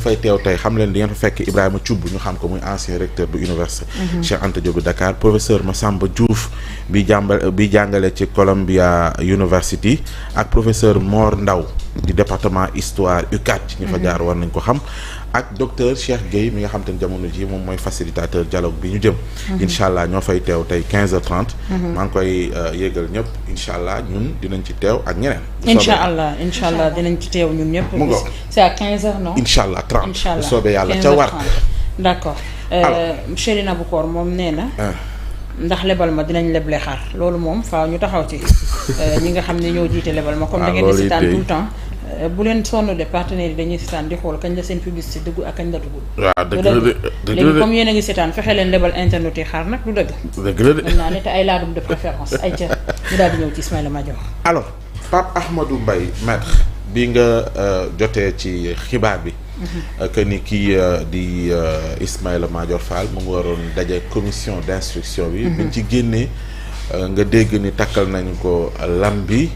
fay teew tey xam leen di ngeen fa fekk Ibrahima Thioub ñu xam ko muy ancien recteur bu université Cheikh Anta Diop de Dakar, professeur Massamba Diouf bi jàngale ci Columbia University ak professeur Mor Ndaw di département histoire UCAD ci ñu fa jaar war nañ ko xam, ak docteur Cheikh Gueye mi nga xam te ne jamono ji moom mooy facilitateur dialogue bi ñu jëm incha allah ñoo fay teew tey 15h30 maa ngi koy yégal ñëpp incha allah ñun dinañ ci teew ak ñeneen incha allah dinañ ci teew ñun ñëpp c'est à 15h non incha allah 30 incha allah soobee yàlla ca war d'accord Chéri Naboucor moom nee na ndax lebal ma dinañ leble xar loolu moom faaw ñu taxaw ci ñi nga xam ne ñoo jiite lebal ma comme da ngeen di seetaan tout le temps bu leen sonn de partenaires yi dañuy seetaan di xool kañ la seen publicité dugg ak kañ la duggul. waaw dëgg la de léegi comme yéen a ngi seetaan fexe leen lebal internet yi xaar nag du dëgg. dëgg la de mën naa ne te ay laadum de préférence ay ca ñu daal di ñëw ci Ismaïla Madior. alors Pape Ahmadou Mbaye maître bi nga jotee ci xibaar bi. que ni kii di Ismaïla Madior Fall mu ngi waroon daje commission d'instruction bi. biñ ci génnee nga dégg ni takkal nañu ko lam bi.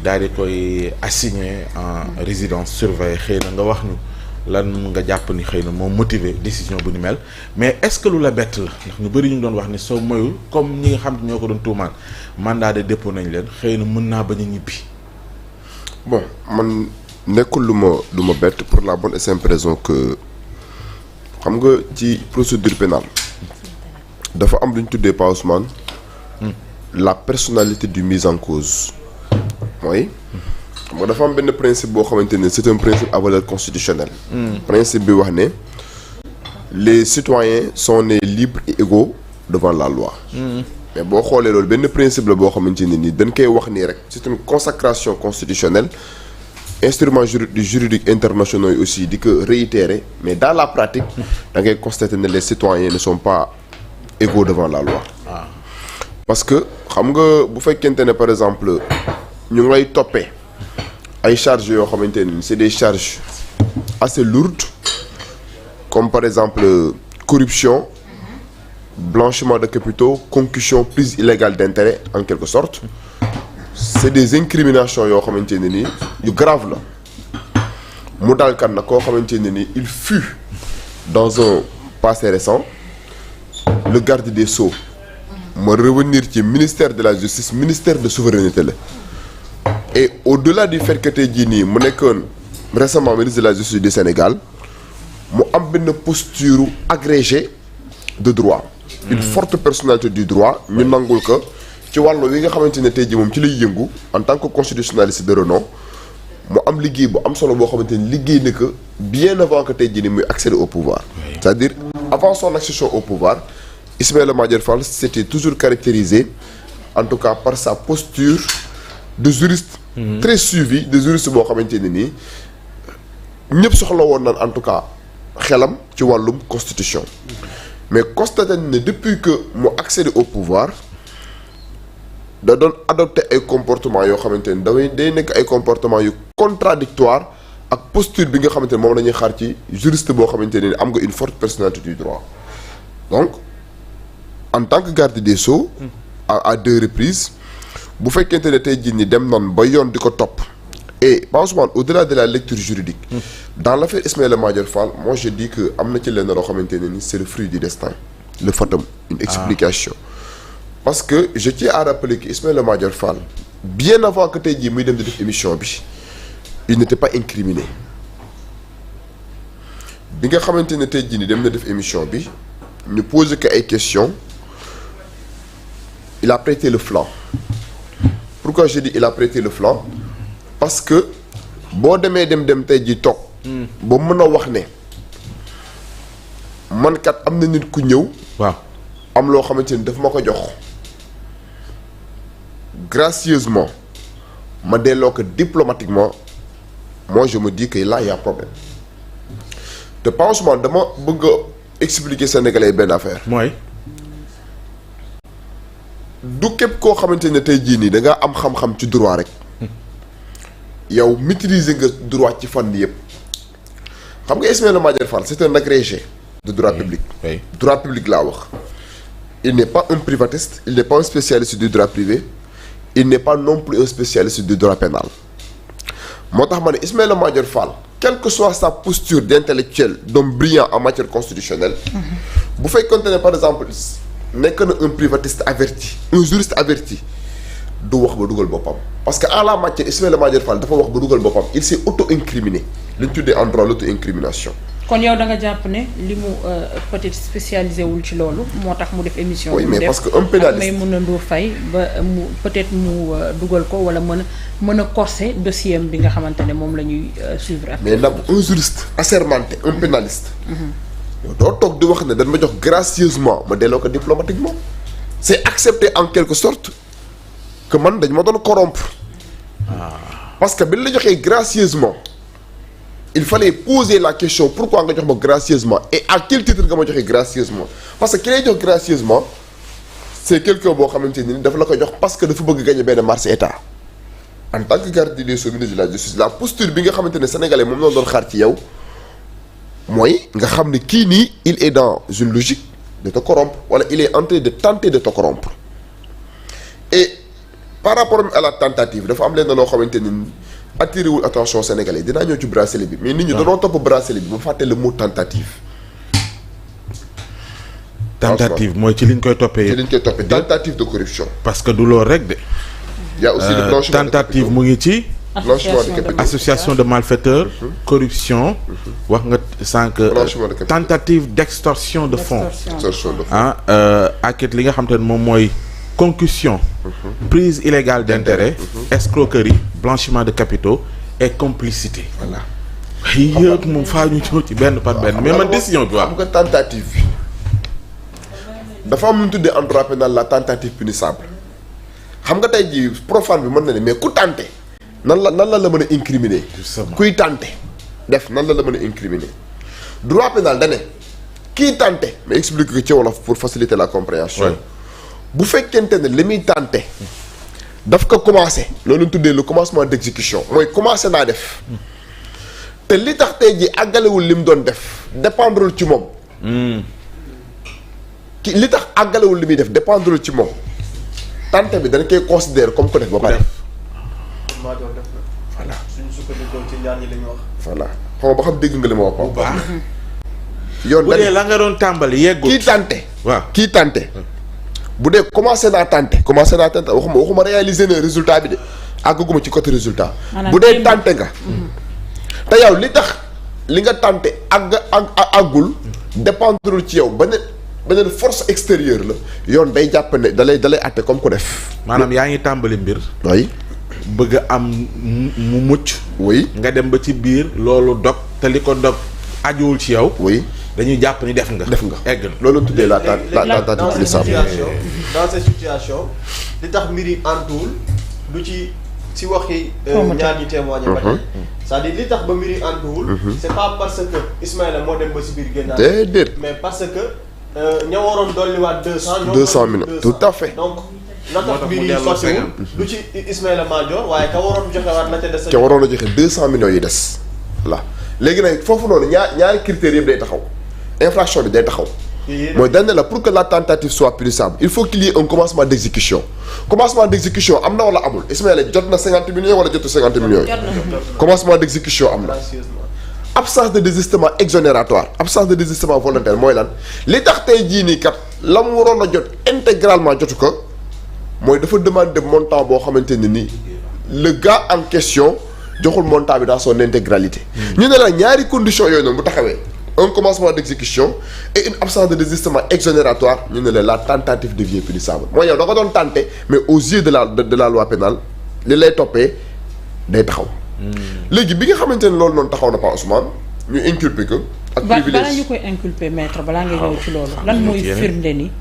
daal di koy assigné en résidence surveillée xëy na nga wax ñu lan nga jàpp ni xëy na moo motiver décision bu ni mel mais est-ce que lu la bett la ndax ñu bëri ñu doon wax ni soo moyul comme ñi nga xam ne ñoo ko doon tuumaan mandat de dépôt nañ leen xëy na mën naa bañ a ñibbi. bon man nekkul lu ma bett pour la bonne et simple raison que xam nga ci procédure pénale dafa am lu ñu tuddee Pa Ousmane la personnalité du mise en cause. mooy xam nga dafa am benn principe boo xamante ne c'est un principe à valeur constitutionnelle. Principe bi wax ne les citoyens sont nés libres et égaux devant la loi. mais boo xoolee loolu benn principe la boo xamante ne nii dañ koy wax nii rek c'est une consacration constitutionnelle instruments juridiques internationaux yi aussi di ko réitérer mais dans la pratique da ngay constater ne les citoyens ne sont pas égaux devant la loi. parce que xam nga bu fekkente ne par exemple. ñu ngi lay toppee ay charges yoo xamante ne c'est des charges assez lourdes comme par exemple corruption blanchiment de capitaux concussion prise illégale d'intérêt en quelque sorte c'est des incriminations yoo xamante ne ni yu grave la mu daal kan nag koo xamante ne ni il fut dans un passé récent le garde des Sceaux ma revenir ci ministère de la justice ministère de souveraineté la. et au-delà du fait que tey jii nii mu nekkoon récemment ministre de la justice du Sénégal mu am benn posture agrégée de droit. une forte personnalité du droit. ñu nangul ko ci wàllu wi nga xamante ne tey jii moom ci lay yëngu en tant que constitutionnaliste de renom mu am liggéey bu am solo boo xamante ni liggéey na ko bien avant que tey jii nii muy accéder au pouvoir. c'est-à-dire avant son accession au pouvoir Ismaïla Madior Fall s'était toujours caractérisé en tout cas par sa posture de juriste. très suivi de juriste boo xamante ne nii ñëpp soxla woon nañ en tout cas xelam ci wàllum constitution mais constaté ne depuis que mu accédé au pouvoir da doon adopté ay comportements yoo xamante ne day nekk ay comportements yu contradictoire ak posture bi nga xamante ne moom la ñuy xaar ci juriste boo xamante ne am nga une forte personnalité du droit donc en tant que garde des Sceaux à deux reprises bu fekkente ne tey jii nii dem nan ba yoon di ko topp et franchement au-delà de la lecture juridique dans l'affaire Ismaïla Madior Fall moi je dis que am na ci lenn loo xamante ne ni c'est le fruit du destin le fatum une explication parce que je tiens à rappeler que Ismaïla Madior Fall bien avant que tey jii muy dem di def émission bi il n'était pas incriminé bi nga xamante ne tey jii nii dem na def émission bi ñu poser que ay questions il a prêté le flanc. Pourquoi je dis il a prêté le flanc parce que boo demee dem tey ji toog ba mën a wax ne man kat am na nit ku ñëw waaw am loo xamante ni daf ma ko jox gracieusement ma delloo ko diplomatiquement moi je me dis que là il y a problème te franchement dama bëgg a expliquer Sénégalais benn affaire mooy du képp koo xamante ne tey jii nii da ngaa am xam-xam ci droit rek yow maîtriser nga droit ci fànn yëpp xam nga Ismaïla Madior Fall c'est un agrégé de droit public. oui droit public laa wax. il n'est pas un privatiste il n'est pas un spécialiste du droit privé il n'est pas non plus un spécialiste du droit pénal moo tax ma ne Ismaïla Madior Fall quelle que soit sa posture d'intellectuel d'homme brillant en matière constitutionnelle bu fekkoonte ne par exemple nekk na un privatiste averti un juriste averti du wax ba dugal boppam parce que en la matière Ismaïla Madior Fall dafa wax ba dugal boppam il s'est auto-incriminé li ñu tuddee en droit l'auto-incrimination. kon yow da nga jàpp ne li mu peut-être spécialisé wul ci loolu moo tax mu def émission. oui mais parce que un pénaliste may mën a Ndour Faye ba mu peut-être mu dugal ko wala mën a corser dossier am bi nga xamante ne moom la ñuy suivre. mais nag un juriste assermenté un pénaliste. yow doo toog di wax ne dañ ma jox gracieusement ma delloo ko diplomatiquement. c'est accepter en quelque sorte que man dañ ma doon corrompre. parce que bi la joxee gracieusement. il fallait poser la question pourquoi nga jox ma gracieusement et à quel titre nga ma joxee gracieusement parce que ki lay jox gracieusement c'est quelqu'un boo xamante ni dafa la ko jox parce que dafa bëgg gagner benn marché état en tant que garde des sceaux ministre de la justice la posture bi nga xamante ne sénégalais moom noonu doon xaar ci yow mooy nga xam ne kii nii il est dans une logique de te corrompre wala il est en train de tenter de te corrompre et par rapport à la tentative dafa am leen loo xamante ni attiré wul attention sénégalais dinaa ñëw ci bracelet bi mais nit ñi dañoo topp bracelet bi ba fàtte le mot tentative. tentative mooy ci liñ koy toppee. ci liñ koy toppee tentative de corruption. parce que du loolu rek de. y a aussi le blanchiment tentative mu ngi ci. association de malfaiteurs. corruption. wax nga sànq. tentative d'extorsion de fonds. ak it li nga xam te ne moom mooy. concussion. prise illégale d'intérêt. escroquerie blanchiment de capitaux et complicité. voilà yëpp moom faa ñu ñëw ci benn par benn. mais man décision bi waaw. xam nga tentative bi dafa am lu ñu tuddee en droit pénal la tentative punissable xam nga tey jii profane bi mën na ne mais ku tenter. nan la mën a incriminer. kuy tenter def nan la mën a incriminer. droit pénal da ne kii tenter mais explique ko ci wolof pour faciliter la compréhension. bu fekkente ne li muy tenter daf ko commencer loolu ñu tuddee le commencement d'exécution mooy commencer naa def te li tax tey jii àggalewul li mu doon def dépendrul ci moom. li tax àggalewul li muy def dépendrul ci moom tenter bi dañ koy considérer comme ko def ba pare. voilà suñu sukkandikoo ci ñaar ñi la ñu wax. voilà xam nga ba xam dégg nga li ma wax. bu baax yoon bu dee la nga doon tàmbali yeggul. kii tenter. waaw kii tenter. bu dee commencé naa tenter waxuma réaliser na résultat bi de àggaguma ci côté résultat. bu dee tenter nga. te yow li tax li nga tenter àggul dépendrul ci yow beneen force extérieure la yoon day jàpp ne dalay àtte comme ku def. maanaam yaa ngi tàmbali mbir. oui. bëgg a am mu mucc. oui. nga dem ba ci biir loolu dog te li ko dog ajuwul ci yow. oui. dañuy jàpp ni def nga. egg na loolu tuddee la tentative punissable. dans ces situations li tax mbir yi antuwul du ci waxi ñaar ñi témoigné ba tey c'est-à-dire li tax ba mbir yi antuwul c'est pas parce que Ismaïla moo dem ba si biir génnaat déedéet mais parce que ña waroon dolliwaat 200 millions tout à fait. donc la tax mbir yi sottiwul du ci Ismaïla Madior waaye ka waroon joxewaat la ca des. te waroon a joxe 200 millions yi des voilà léegi nag foofu noonu ñaari critères yëpp day taxaw. infraction bi day taxaw mooy dañ ne la pour que la tentative soit punissable il faut qu'il y ait un commencement d'exécution am na wala amul Ismaïla jot na 50 millions wala jotu 50 millions yi commencement d'exécution am na absence de désistement exonératoire absence de désistement volontaire mooy lan li tax tey jii nii kat la mu waroon a jot intégralement jotu ko mooy dafa demander montant boo xamante ne ni le gars en question joxul montant bi dans son intégralité ñu ne la ñaari conditions yooyu noonu bu taxawee un commencement d'exécution et une absence de désistement exonératoire ñu ne la tentative devient punissable mooy yow da nga doon tenter mais aux yeux de la loi pénale li lay toppee day taxaw. léegi bi nga xamante ne loolu noonu taxaw na pas Ousmane ñu inculper ko. ak privilège balaa ñu koy inculper maître balaa nga ñëw ci loolu. lan mooy firnde ni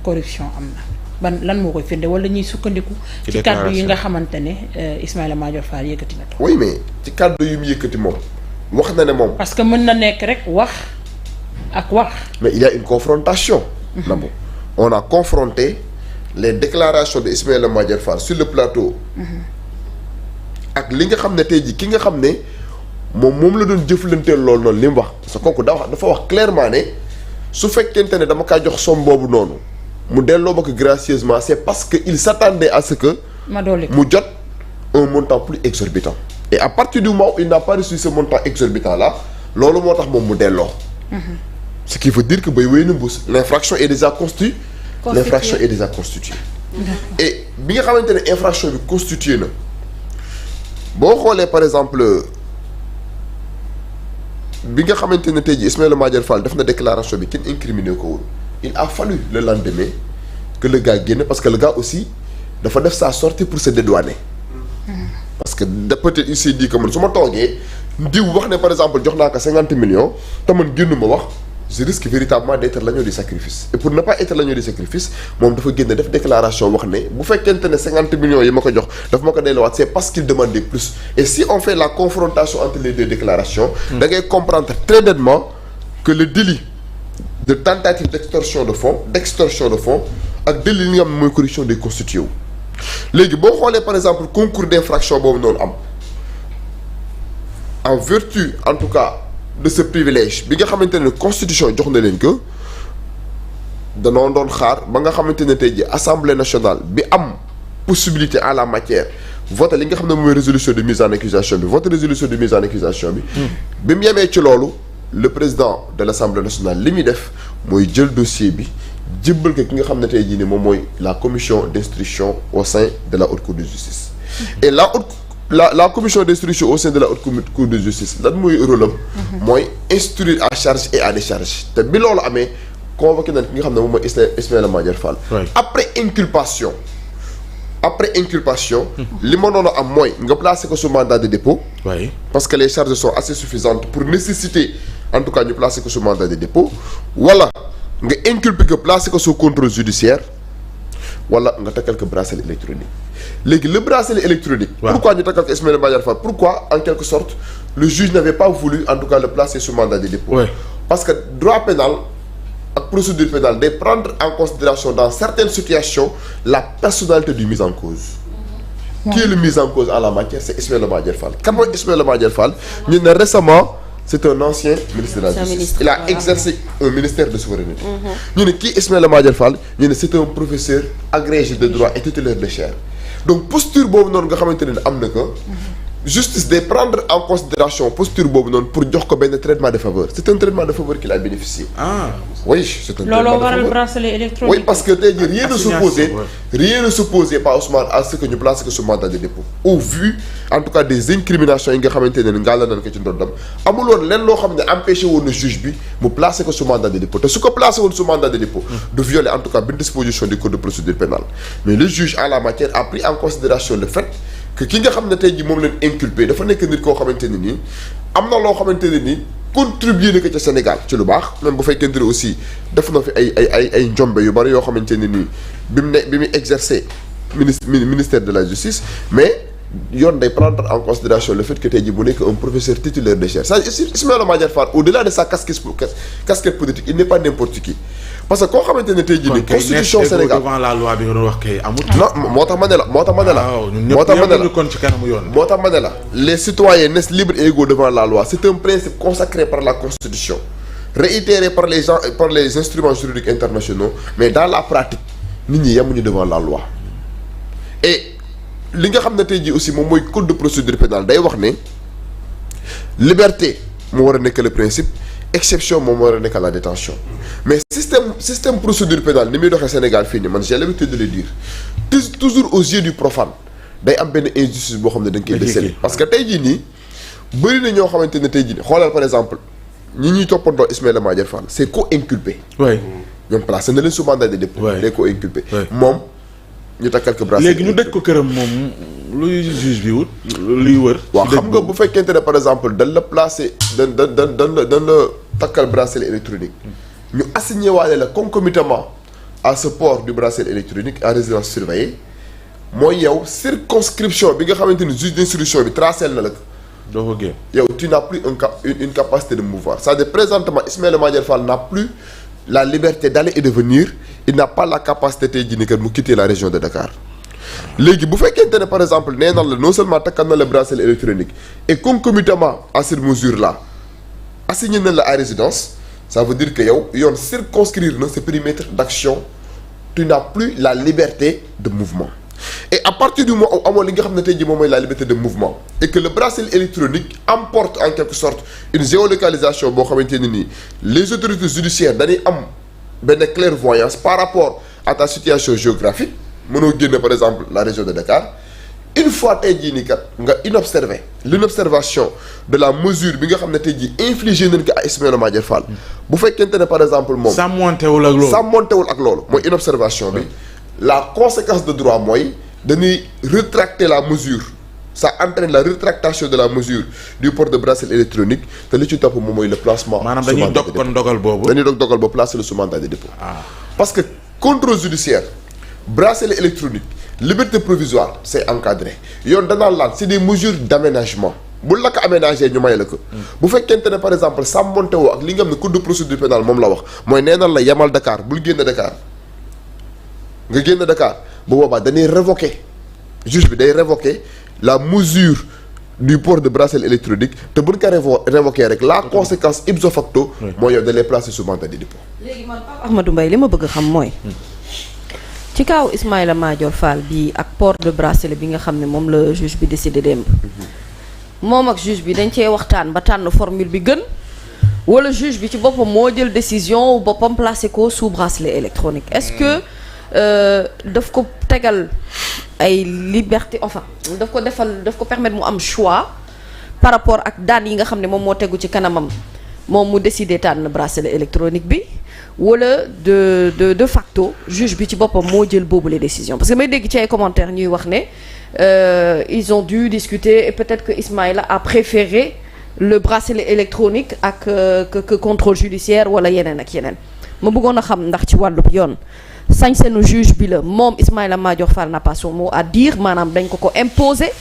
corruption am na lan moo koy firnde wala ñuy sukkandiku. ci kàddu yi nga xamante ne Ismaïla Madior Fall yëkkati na ko. oui mais ci kàddu yu mu yëkkati moom. wax na ne moom. parce que mën na nekk rek wax ak wax. mais il y a une confrontation. Nabou on a confronté les déclarations de Ismaïla Madior Fall sur le plateau. ak li nga xam ne tey jii ki nga xam ne moom la doon jëflanteel loolu noonu li mu wax parce que kooku dafa wax clairement ne su fekkente ne dama kaa jox somme boobu noonu mu delloo ma ko gracieusement c'est parce que il s'attendait à ce que. ma dolli mu jot un montant plus exorbitant. et à partir du moment où il n'a pas reçu ce montant exorbitant là loolu moo tax moom mu delloo. ce qui veut dire que bay wéy na mbuus l'infraction est déjà constituée. L'infraction est déjà constituée. et bi nga xamante ne infraction bi constituée na boo xoolee par exemple bi nga xamante ne tey jii Ismaïla Madior Fall def na déclaration bi kenn incriminé ko woon il a fallu le lendemain que le gars génne parce que le gars aussi dafa def sa sortie pour se dédouaner. parce que peut-être il s'est dit que man su ma toogee diw wax ne par exemple jox naa ko 50 millions te man génn ma wax je risque véritablement d'être l'agneau du sacrifice et pour ne pas être l'agneau du sacrifice moom dafa génn def déclaration wax ne bu fekkente ne 50 millions yi ma ko jox daf ma ko delluwaat c'est parce qu'il demandait plus et si on fait la confrontation entre les deux déclarations da ngay comprendre très nettement que le délit de tentative d'extorsion de fonds ak délit li nga xam ne mooy corruption day constitué wu léegi boo xoolee par exemple concours d'infraction boobu noonu am en vertu en tout cas de ce privilège bi nga xamante ne constitution jox na leen que danoo doon xaar ba nga xamante ne tey ji assemblée nationale bi am possibilité en la matière voté li nga xam ne mooy résolution de mise en accusation bi voté résolution de mise en accusation bi bi mu yemee ci loolu le président de l'assemblée nationale li muy def mooy jël dossier bi jébbal ko ki nga xam ne tey jii nii moom mooy la commission d'instruction au sein de la haute cour de justice et la commission d'instruction au sein de la haute cour de justice lan mooy rôle am mooy instruire à charge et à décharge te bi loolu amee convoqué nañ ki nga xam ne moom mooy Ismaïla Madior Fall après inculpation li ma noonu am mooy nga placer ko sous mandat de dépôt parce que les charges sont assez suffisantes pour nécessiter en tout cas ñu placer ko sous mandat de dépôt wala nga inculper que placer ko sous contrôle judiciaire wala nga takkal ko bracelet électronique léegi le bracelet électronique pourquoi ñu takkal ko Ismaïla Madior Fall pourquoi en quelque sorte le juge n'avait pas voulu en tout cas le placer sous mandat de dépôt parce que droit pénal ak procédure pénale day prendre en considération dans certaines situations la personnalité du mis en cause qui est le mis en cause en la matière c'est Ismaïla Madior Fall kan mooy Ismaïla Madior Fall ñu ne récemment c'est un ancien ministre de la justice il a exercé un ministère de souveraineté ñu ne kii Ismaïla Madior Fall ñu ne c'est un professeur agrégé de droit et titulaire de chaire donc posture boobu noonu nga xamante ne am na ko justice day prendre en considération posture boobu noonu pour jox ko benn traitement de faveur c'est un traitement de faveur qu'il a bénéficié oui c'est un traitement de faveur waral bracelet électronique oui parce que tey jii rien ne s'opposait pas Ousmane à ce que ñu place ko sous mandat de dépôt au vu en tout cas des incriminations yi nga xamante ne ngàlla nañ ko ci ndoddam amul woon lenn loo xam ne empêché woon na juge bi mu placé ko sous mandat de dépôt te su ko placé woon sous mandat de dépôt de violer en tout cas benn disposition du code de procédure pénale mais le juge en la matière a pris en considération le fait que ki nga xam ne tey jii moom leen inculpé dafa nekk nit koo xamante ne nii am na loo xamante ne nii contribuer na ko ca Sénégal ci lu baax même bu fekkente ne aussi def na fi ay njombe yu bari yoo xamante ne nii bi mu exercer ministère de la justice mais yoon day prendre en considération le fait que tey jii mu nekk un professeur titulaire de chaire c'est-à-dire Ismaïla Madior Fall au-delà de sa casquette politique il n'est pas n'importe qui parce que koo xamante ne tey jii ni constitution Sénégal devant la loi bi nga doon wax kay amut non moo tax ma ne la les citoyens naissent libres et égaux devant la loi c'est un principe consacré par la constitution réitéré par les instruments juridiques internationaux mais dans la pratique nit ñi yemuñu devant la loi et li nga xam ne tey jii aussi moom mooy code de procédure pénale day wax ne liberté moo war a nekk le principe exception moom moo war a nekk la détention mais système procédure pénale ni muy doxee Sénégal fii nii man j'ai l'habitude de le dire toujours aux yeux du profane day am benn injustice boo xam ne da nga koy déceler parce que tey jii nii bëri na ñoo xamante ne tey jii nii xoolal par exemple ñi ñuy toppandoo Ismaïla Madior Fall c'est co-inculpé ñoom placé na leen sous mandat de dépôt les co-inculpés moom ñu takkal ko bracelet léegi ñu dëj ko këram moom luy juge bi wut luy wër. waaw xam nga bu fekkente ne par exemple dañ la placé dañ la takkal bracelet électronique ñu assigné waale la concomitamment à ce port du bracelet électronique en résidence surveillée mooy yow circonscription bi nga xamante ni juge d'instruction bi tracé na la ko. doo ko génn yow tu n'as plus une capacité de mouvoir c'est-à-dire présentement Ismaïla Madior Fall n'a plus la liberté d'aller et de venir il n'a pas la capacité tey jii nii kat mu quitter la région de Dakar léegi bu fekkente ne par exemple nee na la non seulement takkal na la bracelet électronique et concomitamment à cette mesure là assigné na la à résidence ça veut dire que yow yoon circonscrire na ce périmètre d'action tu n'as plus la liberté de mouvement et à partir du moment où amoon li nga xam ne tey jii moom mooy la liberté de mouvement et que le bracelet électronique emporte en quelque sorte une géolocalisation boo xamante ne nii les autorités judiciaires dañuy am benn clairvoyance par rapport à ta situation géographique mënoo génne par exemple la région de Dakar une fois tey jii nii kat nga l'inobservation de la mesure bi nga xam ne tey jii infligé nañ ko à Ismaïla Madior Fall bu fekkente ne par exemple moom sàmmontewul ak loolu mooy inobservation bi la conséquence de droit mooy dañuy rétracter la mesure ça entraîne la rétractation de la mesure du port de bracelet électronique te li ci topp moom mooy le placement maanaam dañuy dog kon dogal boobu placer le sous mandat de dépôt parce que contrôle judiciaire bracelet électronique liberté provisoire c'est encadré yoon danaan laan c'est des mesures d'aménagement bu la ko aménagé ñu may la ko bu fekkente ne par exemple sàmmonte woo ak li nga xam ne code de procédure pénale moom la wax mooy nee nan la yemal Dakar bul génn Dakar nga génn Dakar bu boobaa dañuy révoquer juge bi day révoquer la mesure du port de bracelet électronique te buñ ko révoquer rek la conséquence ipso facto mooy yow da lay placer sous mandat de dépôt. léegi man Pape Ahmadou Mbaye li ma bëgg a xam mooy ci kaw Ismaïla Madior Fall bi ak port de bracelet bi nga xam ne moom la juge bi décidé démb moom ak juge bi dañ cee waxtaan ba tànn formule bi gën wala juge bi ci boppam moo jël décision boppam placé ko sous bracelet électronique est-ce que daf ko tegal ay liberté enfin daf ko permettre mu am choix par rapport ak daan yi nga xam ne moom moo tegu ci kanamam moom mu décidé tànn bracelet électronique bi wala de facto juge bi ci boppam moo jël boobu les décisions parce que may dégg ci ay commentaires ñuy wax ne ils ont dû discuter et peut-être que Ismaïla a préféré le bracelet électronique ak que contrôle judiciaire wala yeneen ak yeneen ma bëggoon a xam ndax ci wàllub yoon sañ-sañu juge bi la moom Ismaïla Madior Fall n'a pas son mot à dire maanaam dañ ko imposer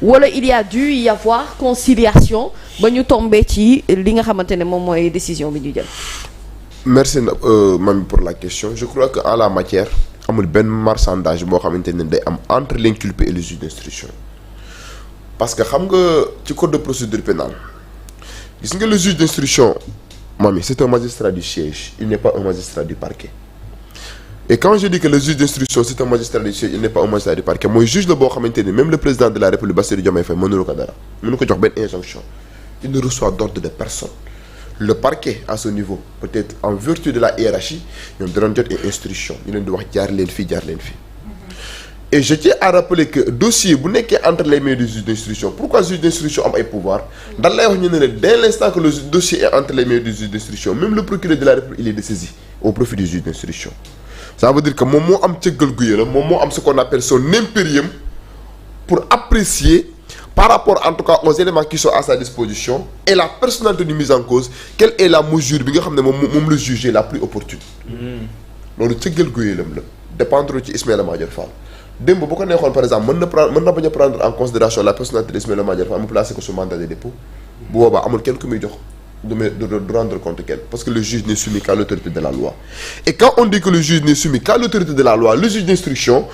wala il y a dû y avoir conciliation ba ñu tombé ci li nga xamante ne moom mooy décision bi ñu jël. Merci Mami pour la question je crois que en la matière amul benn marchandage boo xamante ne day am entre l'inculpé et le juge d'instruction parce que xam nga ci code de procédure pénale gis nga le juge d'instruction Mami c'est un magistrat du siège il n'est pas un magistrat du parquet et quand je dis que le juge d'instruction c'est un magistrat du siège il n'est pas un magistrat du parquet mooy juge la boo xamante ne même le président de la République Bassirou Diomaye Faye mënulu ko dara mënu ko jox benn injonction il ne reçoit d'ordre de personne. Le parquet à ce niveau peut-être en vertu de la hiérarchie ñoom danañ jot ay instruction ñu leen di wax jaar leen fii et je tiens à rappeler que dossier bu nekkee entre les mains du juge d'instruction pourquoi juge d'instruction am ay pouvoir dan lay wax ñu ne dès l'instant que le dossier est entre les mains du juge d'instruction même le procureur de la République il est dessaisi au profit du juge d'instruction ça veut dire que moom moo am cëggal guye la moom moo am ce qu'on appelle son impérium pour apprécier par rapport en tout cas aux éléments qui sont à sa disposition et la personnalité du mise en cause quelle est la mesure bi nga xam ne moom la juger la plus opportune loolu cëggal guyeelam la dépendre ci Ismaïla Madior Fall démb bu ko neexoon par exemple mën na bañ a prendre en considération la personnalité de Ismaïla Madior Fall mu placer ko sous mandat de dépôt bu boobaa amul kenn ku muy jox de rendre compte kenn parce que le juge n'est soumis qu'à l'autorité de la loi et quand on dit que le juge n'est soumis qu'à l'autorité de la loi le juge d'instruction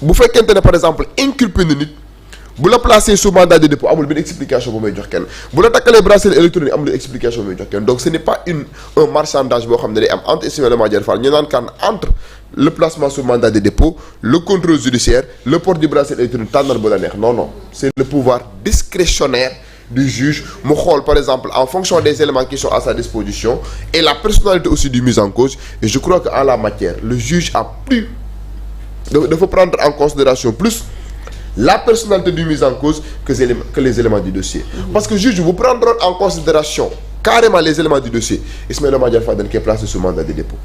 bu fekkente ne par exemple inculpé na nit bu la placé sous mandat de dépôt amul benn explication bu may jox kenn bu la takkalee bracelet électronique amul explication bu may jox kenn donc ce n'est pas un marchandage boo xam ne day am entre Ismaïla Madior Fall ñu naan kan entre le placement sous mandat de dépôt le contrôle judiciaire le port du bracelet électronique tànnal bu la neex non c'est le pouvoir discrétionnaire du juge mu xool par exemple en fonction des éléments qui sont à sa disposition et la personnalité aussi du mis en cause et je crois que en la matière le juge a plus dafa prendre en considération plus la personnalité du mis en cause que les éléments du dossier parce que juge vous prendront en considération carrément les éléments du dossier Ismaïla Madior Fall dañ koy placé sous mandat de dépôt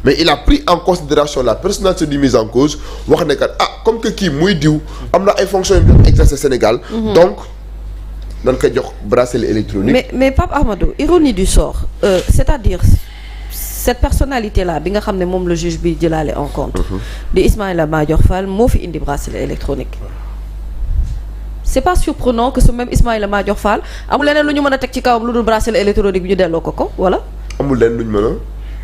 mais il a pris en considération la personnalité du mis en cause wax ne kat comme que kii muy diw am na ay fonctions yu mu exercer Sénégal donc dañ koy jox bracelet électronique mais Pape Ahmadou ironie du sort c'est-à-dire cette personnalité là bi nga xam ne moom le juge bi jëlaale en compte di Ismaïla Madior Fall moo fi indi bracelet électronique c'est pas surprenant que ce même Ismaïla Madior Fall amul leneen lu ñu mën a teg ci kawam lu dul bracelet électronique bi ñu delloo ko wala amul leneen lu ñu mën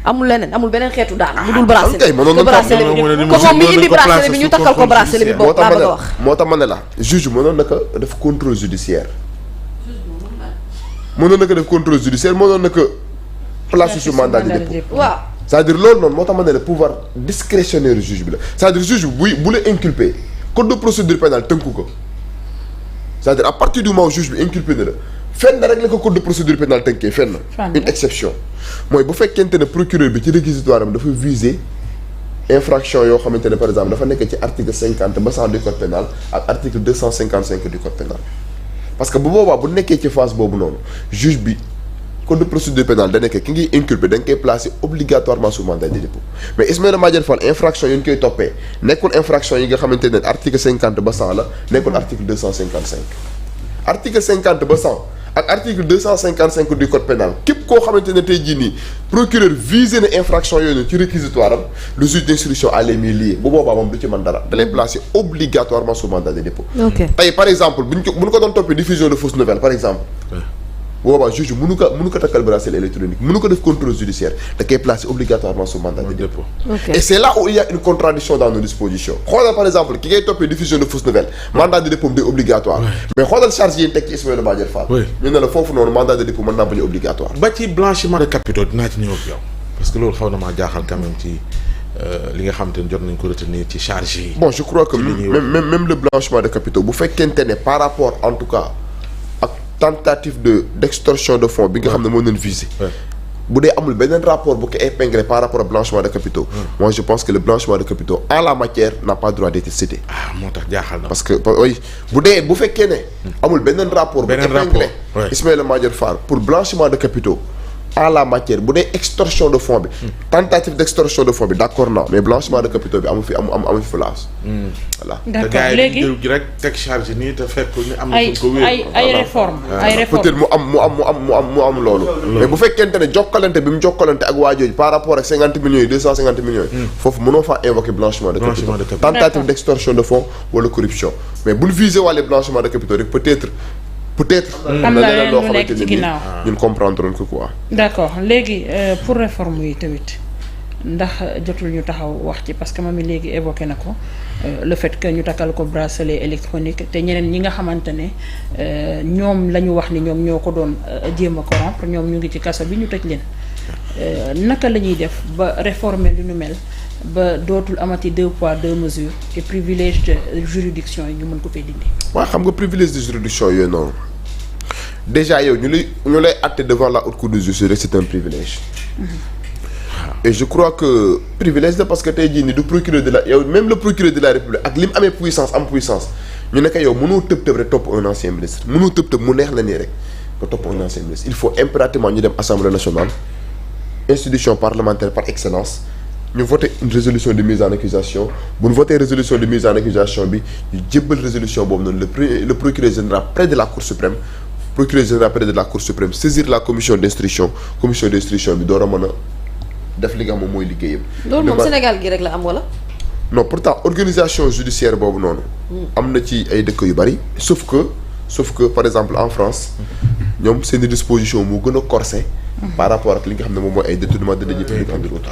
a amul leneen amul beneen xeetu daan lu dul bracelet ko moom mi indi bracelet bi ñu takkal ko bracelet bi boobu laa bëgg a wax moo tax ma ne la juge mënoon na ko def contrôle judiciaire mënoon na ko def contrôle judiciaire mënoon na ko placer sous mandat de dépôt waaw c'est-à-dire loolu noonu moo tax ma ne la pouvoir discrétionnaire juge bi la c'est-à-dire juge bi bu la inculpé code de procédure pénale tënku ko c'est-à-dire à partir du moment où juge bi inculpé na la fenn rek la ko code de procédure pénale tënkee fenn. une exception mooy bu fekkente ne procureur bi ci réquisitoire am dafa viser infraction yoo xamante ne par exemple dafa nekk ci article 50 ba 100 du code pénal ak article 255 du code pénal parce que bu boobaa bu nekkee ci phase boobu noonu juge bi code de procédure pénale da nekk ki ngi inculpé da nga koy placer obligatoirement sous mandat de dépôt mais Ismaïla Madior Fall infraction yi ñu koy toppee nekkul infraction yi nga xamante ne article 50 ba 100 la nekkul article 255 article 50 ba 100 ak article 255 du code pénal képp koo xamante ne tey jii nii procureur visé na infraction yooyu ci réquisitoire am le juge d'instruction a les mains liées bu boobaa moom du ci mën dara da lay placer obligatoirement sous mandat de dépôt. tey par exemple bu ñu ko doon toppee diffusion de fausses nouvelles par exemple. boobaa juge mënu ko takkal bracelet électronique mënu ko def contrôle judiciaire da koy placer obligatoirement sous mandat de dépôt. Et c'est là où il y a une contradiction dans nos dispositions xoolal par exemple ki ngay toppee diffusion de fausses nouvelles mandat de dépôt day obligatoire mais xoolal charge yi teg ci Ismaïla Madior Fall ñu ne la foofu noonu mandat de dépôt mën naa bañ a obligatoire ba ci blanchiment de capitaux dinaa ci ñëw ak yow parce que loolu xaw na maa jaaxal quand même ci li nga xam te ne jot nañ ko retenir ci charge yi. Bon je crois que même le blanchiment de capitaux bu fekkente ne par rapport en tout cas tentative d'extorsion de fonds bi nga xam ne moo leen visé bu dee amul beneen rapport bu ko épinglé par rapport au blanchiment de capitaux moi je pense que le blanchiment de capitaux en la matière n'a pas droit d'être cité moo tax jaaxal na parce que oui bu fekkee ne amul beneen rapport bu épinglé Ismaïla Madior Fall pour blanchiment de capitaux en la matière bu dee extorsion de fonds bi tentative d'extorsion de fonds bi d'accord na mais blanchiment de capitaux bi amu fi place voilà d'accord léegi gi rek teg charge nii te fekk ni am na ko ay réforme peut-être mu am loolu mais bu fekkente ne jokkalante bi mu jokkalante ak waajooju par rapport ak 50 millions yi 250 millions yi foofu mënoo faa invoquer blanchiment de capitaux tentative d'extorsion de fonds wala corruption mais buñ viser wàlle blanchiment de capitaux rek peut-être am na leen lu nekk ci ginnaaw ñun comprendre ko quoi. d'accord léegi pour réforme yi tamit ndax jotul ñu taxaw wax ci parce que mami léegi évoqué na ko le fait que ñu takkal ko bracelet électronique te ñeneen ñi nga xamante ne ñoom la ñu wax ni ñoom ñoo ko doon jéem a corrompre ñoom ñu ngi ci kaso bi ñu tëj leen naka la ñuy def ba réformer lu ñu mel ba dootul amati 2 poids 2 mesures te privilège de juridiction yi ñu mën ko fay dindi. waaw xam nga privilège de juridiction yooyu noonu déjà yow ñu lay àtte devant la haute cour de justice rek c'est un privilège. Et je crois que privilège la parce que tey jii nii du procureur de la yow même le procureur de la république ak li mu amee puissance ñu nekk yow mënoo tëb rek topp un ancien ministre mënoo tëb mu neex la nii rek nga topp un ancien ministre il faut impérativement ñu dem assemblée nationale institution parlementaire par excellence. ñu voté une résolution de mise en accusation bu ñu voté résolution de mise en accusation bi ñu jébbal résolution boobu noonu le procureur général près de la cour suprême saisir la commission d'instruction bi door a mën a def li nga xam moom mooy liggéeyam. loolu moom Sénégal gi rek la am wala. non pourtant organisation judiciaire boobu noonu. am na ci ay dëkk yu bari. sauf que par exemple en France ñoom seen disposition moo gën a corsé. par rapport ak li nga xam ne moom mooy ay détournement de deniers publics entre autres.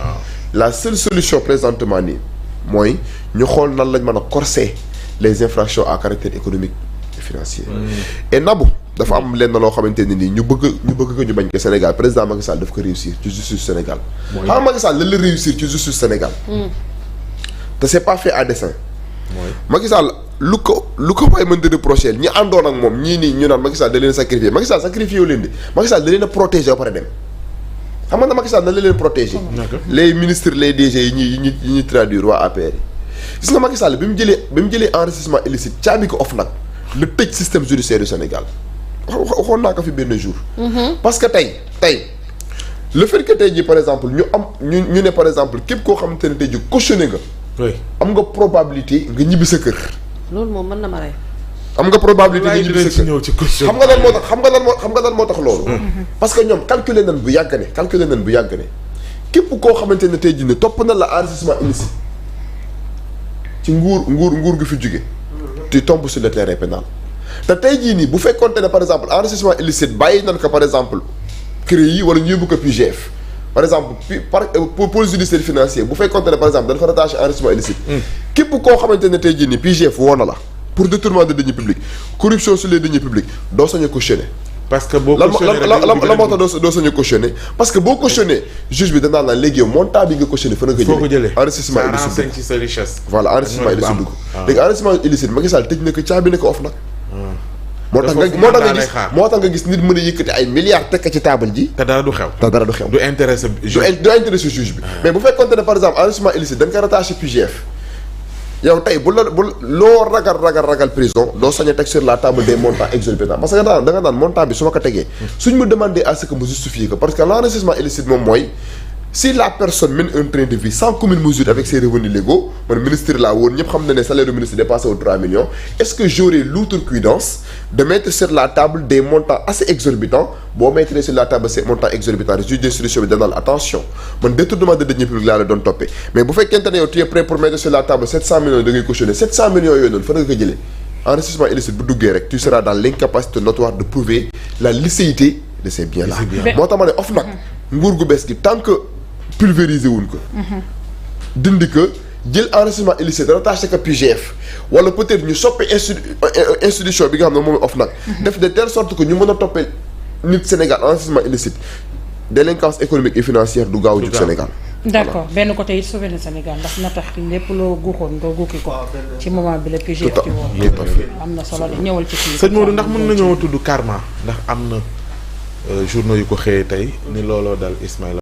La seule solution présentement nii mooy ñu xool nan lañ mën a corser les infractions à caractère économique et financier. Et Nabou dafa am lenn loo xamante ne nii ñu bëgg ko ñu bañ ko Sénégal président Macky Sall daf ko réussir ci justice Sénégal. xam nga Macky Sall lan la réussir ci justice Sénégal. te c'est pas fait à dessein. Macky Sall lu ko waay mën di reprocher ñi àndoon ak moom ñii nii ñu naan Macky Sall da leen sacrifier Macky Sall sacrifier wu leen di Macky Sall da leen a protéger ba pare dem. xam nga Macky Sall na la leen protéger les ministres les DG yi ñuy traduire waa APR yi gis nga Macky Sall bi mu jëlee enrichissement illicite caabi ko off nag le tëj système judiciaire du Sénégal waxoon naa ko fi benn jour parce que tey le fait que tey ji par exemple ñu ne par exemple képp koo xamante ne tey ji cautionné nga am nga probabilité nga ñibbi sa kër loolu moom mën na ma rey am nga probabilité nga ñibbi sa kër xam nga lan moo tax loolu parce que ñoom calculer nañ bu yàgg ne képp koo xamante ne tey jii ne topp na la enrichissement illicite ci nguur gi fi jóge tu tombes sur le terrain pénal te tey jii nii bu fekkoonte ne par exemple enrichissement illicite bàyyi nañ ko par exemple CREI yi wala ñu yóbbu ko PGF par exemple pour police judiciaire financier bu fekkoonte ne par exemple dañ fa rattaché enrichissement illicite képp koo xamante ne tey jii nii PGF woo na la pour détournement de deniers publics corruption sur les deniers publics doo sañ a cautionner parce que boo la moo tax doo sañu cautionné parce que boo cautionné juge bi danaa la léegi yow montant bi nga cautionné fa nga ko jëlee enrichissement illicite ci sa richesse. voilà enrichissement illicite dugg léegi enrichissement illicite Macky Sall tëj na ko caabi na ko of nag moo tax nga gis nit mën a yëkkati ay milliards teg ci table ji te dara du xew du intéressé juge bi mais bu fekkoonte ne par exemple enrichissement illicite dañ ko rattaché PGF yow tey bu loo ragal prison doo sañ a teg sur la table des montants exorbitants parce que da nga naan montant bi su ma ko tegee suñ me demander à ce que mu justifie ko parce que l'enrichissement illicite moom mooy si la personne mène un train de vie sans commune mesure avec ses revenus légaux man ministre laa woon ñëpp xam na ne salaire du ministre dépassé au 3 millions est-ce que j'aurai l'outrecuidance de mettre sur la table des montants assez exorbitants boo mettre sur la table ces montants exorbitants le juge d'instruction bi danaan attention man détournement de deniers publics laa la doon toppee mais bu fekkente ne yow tu es prêt pour mettre sur la table 700 millions da ngay cautionner 700 millions yooyu noonu fan nga ko jëlee enrichissement illicite bu duggee rek tu seras dans l'incapacité notoire de prouver la licéité de ces biens là moo tax ma ne OFNAC nguur gu bees gi tant que pulvériser wuñ ko dindi ko jël enrichissement illicite rattaché ko PGF wala peut-être ñu soppi institution bi nga xam ne moom OFNAC def de telle sorte que ñu mën a toppee nit Sénégal enrichissement illicite délinquance économique et financière du gaaw jug Sénégal d'accord benn côté it sauvé na Sénégal ndax na tax lépp loo guuxoon nga guuki ko ci moment bi la PGF ci woon am na solo de ñëwal ci kii sëñ Modou ndax mën nañoo tudd Karma ndax am na journaux yu ko xëyee tey ni looloo dal Ismaïla